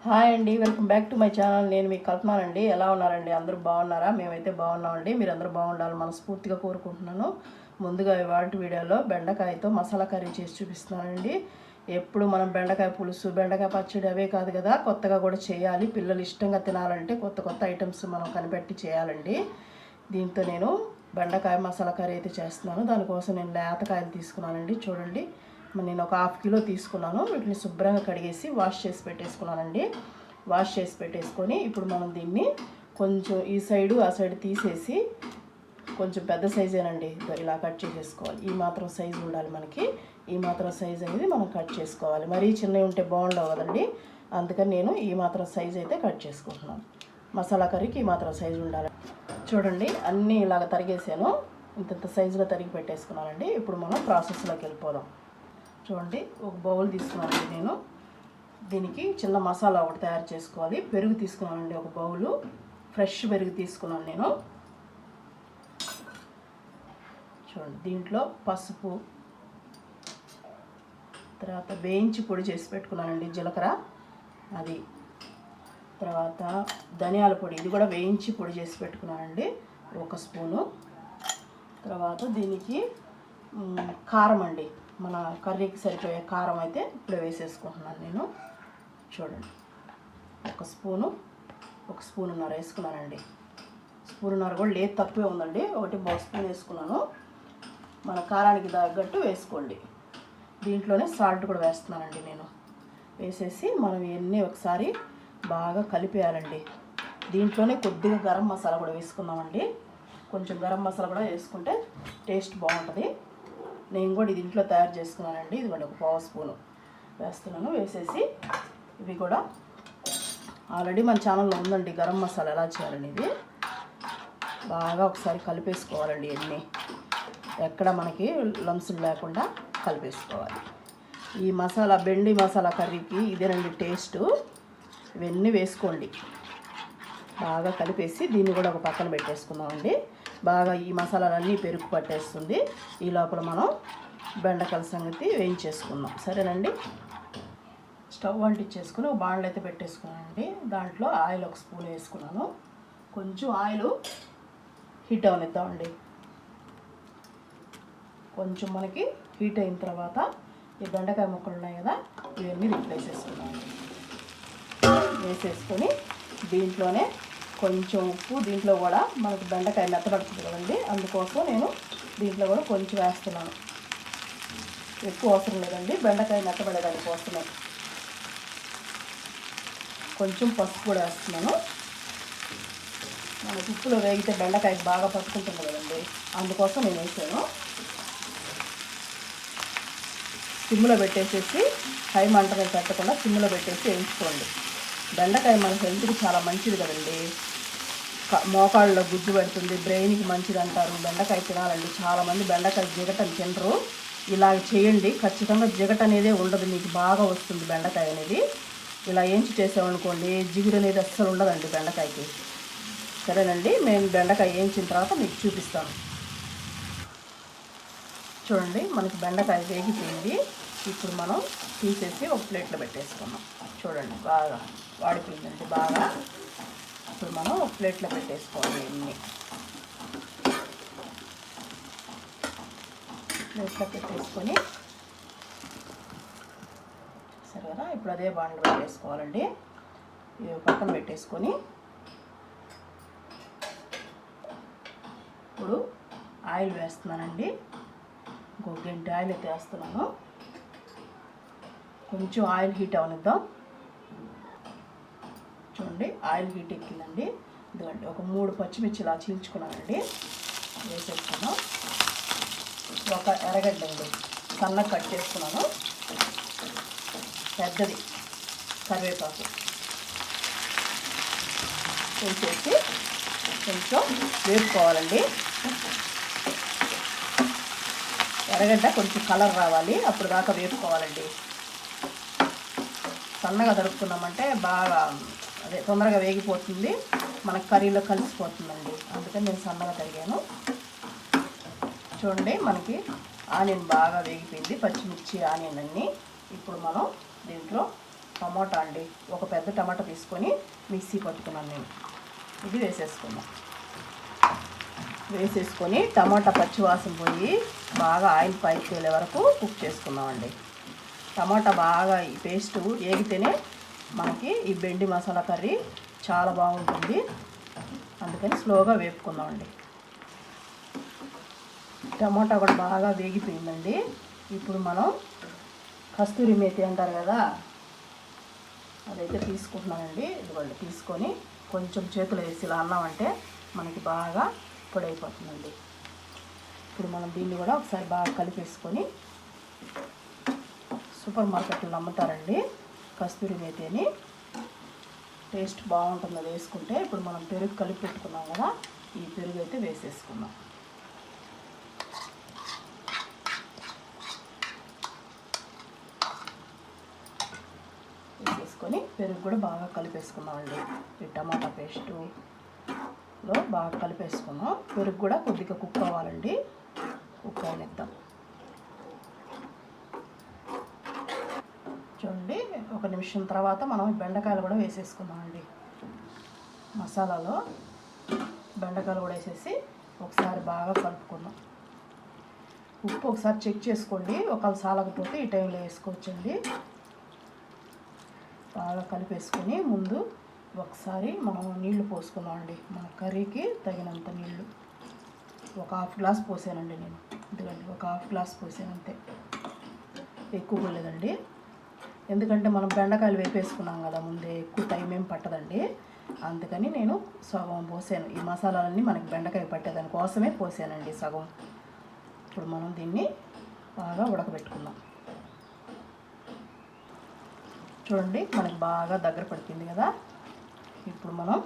Hi అండి, welcome back to my channel. నేను మీకు కల్పనానండి. ఎలా ఉన్నారండి? అందరూ బాగున్నారా? మేమైతే బాగున్నామండి. మీరు అందరూ బాగుండాలని మనస్ఫూర్తిగా కోరుకుంటున్నాను. ముందుగా ఇవాళ వీడియోలో బెండకాయతో మసాలా కర్రీ చేసి చూపిస్తున్నానండి. ఎప్పుడు మనం బెండకాయ పులుసు, బెండకాయ పచ్చడి అవే కాదు కదా, కొత్తగా కూడా చేయాలి. పిల్లలు ఇష్టంగా తినాలంటే కొత్త కొత్త ఐటమ్స్ మనం కనిపెట్టి చేయాలండి. దీంతో నేను బెండకాయ మసాలా కర్రీ అయితే చేస్తున్నాను. దానికోసం నేను లేతకాయలు తీసుకున్నానండి. చూడండి, నేను ఒక ½ కిలో తీసుకున్నాను. వీటిని శుభ్రంగా కడిగేసి వాష్ చేసి పెట్టేసుకున్నానండి. వాష్ చేసి పెట్టేసుకొని ఇప్పుడు మనం దీన్ని కొంచెం ఈ సైడు ఆ సైడ్ తీసేసి, కొంచెం పెద్ద సైజేనండి, ఇలా కట్ చేసేసుకోవాలి. ఈ మాత్రం సైజు ఉండాలి మనకి. ఈ మాత్రం సైజు అనేది మనం కట్ చేసుకోవాలి. మరీ చిన్నవి ఉంటే బాగుండవు కదండి. అందుకని నేను ఈ మాత్రం సైజు అయితే కట్ చేసుకుంటున్నాను. మసాలా కర్రీకి ఈ మాత్రం సైజు ఉండాలి. చూడండి, అన్నీ ఇలాగ తరిగేసాను. ఇంత సైజులో తరిగి పెట్టేసుకున్నానండి. ఇప్పుడు మనం ప్రాసెస్లోకి వెళ్ళిపోదాం. చూడండి, ఒక బౌల్ తీసుకున్నానండి. నేను దీనికి చిన్న మసాలా ఒకటి తయారు చేసుకోవాలి. పెరుగు తీసుకున్నానండి, ఒక బౌలు ఫ్రెష్ పెరుగు తీసుకున్నాను నేను. చూడండి, దీంట్లో పసుపు, తర్వాత వేయించి పొడి చేసి పెట్టుకున్నానండి జీలకర్ర, అది తర్వాత ధనియాల పొడి, ఇది కూడా వేయించి పొడి చేసి పెట్టుకున్నానండి 1 స్పూను. తర్వాత దీనికి కారం అండి, మన కర్రీకి సరిపోయే కారం అయితే ఇప్పుడే వేసేసుకుంటున్నాను నేను. చూడండి, 1 స్పూను, 1 స్పూనున్నర వేసుకున్నానండి. స్పూనున్నర కూడా లేదు, తక్కువే ఉందండి. 1 స్పూన్ వేసుకున్నాను. మన కారానికి తగ్గట్టు వేసుకోండి. దీంట్లోనే సాల్ట్ కూడా వేస్తున్నానండి నేను. వేసేసి మనం ఇవన్నీ ఒకసారి బాగా కలిపేయాలండి. దీంట్లోనే కొద్దిగా గరం మసాలా కూడా వేసుకుందామండి. కొంచెం గరం మసాలా కూడా వేసుకుంటే టేస్ట్ బాగుంటుంది. నేను కూడా ఇది ఇంట్లో తయారు చేసుకున్నానండి. ఇది కూడా 1 స్పూను వేస్తున్నాను. వేసేసి ఇవి కూడా ఆల్రెడీ మన ఛానల్లో ఉందండి, గరం మసాలా ఎలా చేయాలని. ఇది బాగా ఒకసారి కలిపేసుకోవాలండి. ఇవన్నీ ఎక్కడ మనకి లంప్స్ లేకుండా కలిపేసుకోవాలి. ఈ మసాలా, బెండి మసాలా కర్రీకి ఇదేనండి టేస్టు. ఇవన్నీ వేసుకోండి. బాగా కలిపేసి దీన్ని కూడా ఒక పక్కన పెట్టేసుకుందామండి. బాగా ఈ మసాలాలన్నీ పెరుగు పట్టేస్తుంది. ఈ లోపల మనం బెండకాయల సంగతి వేయించేసుకుందాం, సరేనండి. స్టవ్ అంటించేసుకుని ఒక బాండ్లు అయితే పెట్టేసుకున్నానండి. దాంట్లో ఆయిల్ 1 స్పూన్ వేసుకున్నాను. కొంచెం ఆయిల్ హీట్ అవనిద్దామండి. కొంచెం మనకి హీట్ అయిన తర్వాత ఈ బెండకాయ ముక్కలు ఉన్నాయి కదా, ఇవన్నీ వేసేసుకున్నామండి. వేసేసుకొని దీంట్లోనే కొంచెం ఉప్పు, దీంట్లో కూడా మనకు బెండకాయ మెత్తబడుతుంది కదండి, అందుకోసం నేను దీంట్లో కూడా కొంచెం వేస్తున్నాను. ఎక్కువ అవసరం లేదండి, బెండకాయ మెత్తబడేదాని కోసమే. కొంచెం పసుపు కూడా వేస్తున్నాను. మనకు ఉప్పులో వేగితే బెండకాయ బాగా పట్టుకుంటుంది కదండి, అందుకోసం నేను వేసాను. సిమ్లో పెట్టేసేసి, హై మంట మీద పెట్టకుండా సిమ్లో పెట్టేసి వేయించుకోండి. బెండకాయ మన హెల్త్కి చాలా మంచిది కదండి. మోకాళ్ళలో గుజ్జు పెడుతుంది, బ్రెయిన్కి మంచిది అంటారు. బెండకాయ తినాలండి. చాలామంది బెండకాయ జిగటని తినరు. ఇలాగ చేయండి, ఖచ్చితంగా జిగట అనేదే ఉండదు, మీకు బాగా వస్తుంది బెండకాయ అనేది. ఇలా ఏంచి చేసామనుకోండి, జిగురు అనేది అస్సలు ఉండదండి బెండకాయకి. సరేనండి, మేము బెండకాయ వేయించిన తర్వాత మీకు చూపిస్తాను. చూడండి, మనకి బెండకాయ వేగిపోయింది. ఇప్పుడు మనం తీసేసి ఒక ప్లేట్లో పెట్టేసుకున్నాం. చూడండి, బాగా వాడిపోయిందండి బాగా. ఇప్పుడు మనం ఒక ప్లేట్లో పెట్టేసుకోవాలి. ఇన్ని ప్లేట్లో పెట్టేసుకొని, సరే కదా, ఇప్పుడు అదే బాండ్లు పెట్టేసుకోవాలండి. ఇవి పక్కన పెట్టేసుకొని, ఇప్పుడు ఆయిల్ వేస్తున్నానండి. ఇంకొక గంట ఆయిల్ అయితే వేస్తున్నాను. కొంచెం ఆయిల్ హీట్ అవనిద్దాం. చూడండి, ఆయిల్ హీట్ ఎక్కిందండి. ఇదిగోండి, ఒక 3 పచ్చిమిర్చి ఇలా చీల్చుకున్నానండి, వేసేసుకున్నాం. ఒక ఎర్రగడ్డ అండి, సన్నగా కట్ చేసుకున్నాను, పెద్దది. కరివేపాకు వేసేసి కొంచెం వేపుకోవాలండి. ఎర్రగడ్డ కొంచెం కలర్ రావాలి, అప్పుడు దాకా వేపుకోవాలండి. సన్నగా దొరుకుతున్నామంటే బాగా తొందరగా వేగిపోతుంది, మన కర్రీలో కలిసిపోతుందండి. అందుకని నేను సన్నగా తరిగాను. చూడండి, మనకి ఆనియన్ బాగా వేగిపోయింది, పచ్చిమిర్చి ఆనియన్ అన్నీ. ఇప్పుడు మనం దీంట్లో టమాటా అండి, ఒక పెద్ద టమాటా తీసుకొని మిక్సీ పట్టుకున్నాను నేను. ఇది వేసేసుకొని టమాటా పచ్చివాసన పోయి బాగా ఆయిల్ పైకి తేలే వరకు కుక్ చేసుకుందామండి. టమాటా బాగా ఈ పేస్ట్ ఏగితేనే మనకి ఈ బెండి మసాలా కర్రీ చాలా బాగుంటుంది. అందుకని స్లోగా వేపుకుందామండి. టమాటా కూడా బాగా వేగిపోయిందండి. ఇప్పుడు మనం కస్తూరి మేతి అంటారు కదా, అదైతే తీసుకుంటున్నానండి. ఇదిగోండి, తీసుకొని కొంచెం చేతులు వేసి ఇలా అన్నామంటే మనకి బాగా పొడి అయిపోతుందండి. ఇప్పుడు మనం దీన్ని కూడా ఒకసారి బాగా కలిపేసుకొని, సూపర్ మార్కెట్లో అమ్ముతారండి కస్తూరి మేతి అని, టేస్ట్ బాగుంటుంది అది వేసుకుంటే. ఇప్పుడు మనం పెరుగు కలిపి పెట్టుకున్నాం కదా, ఈ పెరుగు అయితే వేసేసుకున్నాం. వేసేసుకొని పెరుగు కూడా బాగా కలిపేసుకున్నామండి. ఈ టమాటా పేస్టులో బాగా కలిపేసుకున్నాం. పెరుగు కూడా కొద్దిగా కుక్ అవ్వాలండి. కుక్ అయినిద్దాం. చూడండి, ఒక నిమిషం తర్వాత మనం బెండకాయలు కూడా వేసేసుకుందామండి. మసాలాలో బెండకాయలు కూడా వేసేసి ఒకసారి బాగా కలుపుకుందాం. ఉప్పు ఒకసారి చెక్ చేసుకోండి, ఒకవేళ సాలకపోతే ఈ టైంలో వేసుకోవచ్చండి. బాగా కలిపేసుకొని ముందు ఒకసారి మనం నీళ్లు పోసుకుందామండి. మన కర్రీకి తగినంత నీళ్లు ఒక హాఫ్ గ్లాస్ పోసానండి నేను. ఎందుకంటే ఒక హాఫ్ గ్లాస్ పోసాను అంతే, ఎక్కువ పోలేదండి. ఎందుకంటే మనం బెండకాయలు వేపేసుకున్నాం కదా ముందే, ఎక్కువ టైం ఏం పట్టదండి. అందుకని నేను సగం పోసాను. ఈ మసాలాలన్నీ మనకి బెండకాయ పట్టేదాని కోసమే పోసానండి సగం. ఇప్పుడు మనం దీన్ని బాగా ఉడకబెట్టుకుందాం. చూడండి, మనకి బాగా దగ్గర పడుతుంది కదా. ఇప్పుడు మనం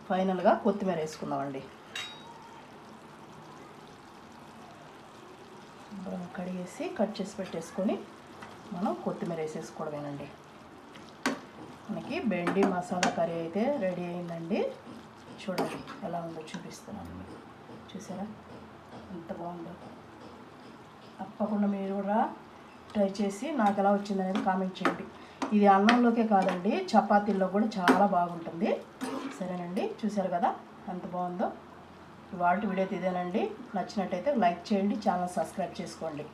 ఫైనల్గా కొత్తిమీర వేసుకుందామండి. కడిగేసి కట్ చేసి పెట్టేసుకొని మనం కొత్తిమీర వేసేసుకోవడమేనండి. మనకి బెండి మసాలా కర్రీ అయితే రెడీ అయిందండి. చూడండి ఎలా ఉందో చూపిస్తున్నాను మీకు. చూసారా ఎంత బాగుందో? తప్పకుండా మీరు కూడా ట్రై చేసి నాకు ఎలా వచ్చిందనేది కామెంట్ చేయండి. ఇది అన్నంలోకే కాదండి, చపాతీల్లో కూడా చాలా బాగుంటుంది. సరేనండి, చూసారు కదా ఎంత బాగుందో. ఇవాళ వీడియో ఇదేనండి. నచ్చినట్టయితే లైక్ చేయండి, ఛానల్ సబ్స్క్రైబ్ చేసుకోండి.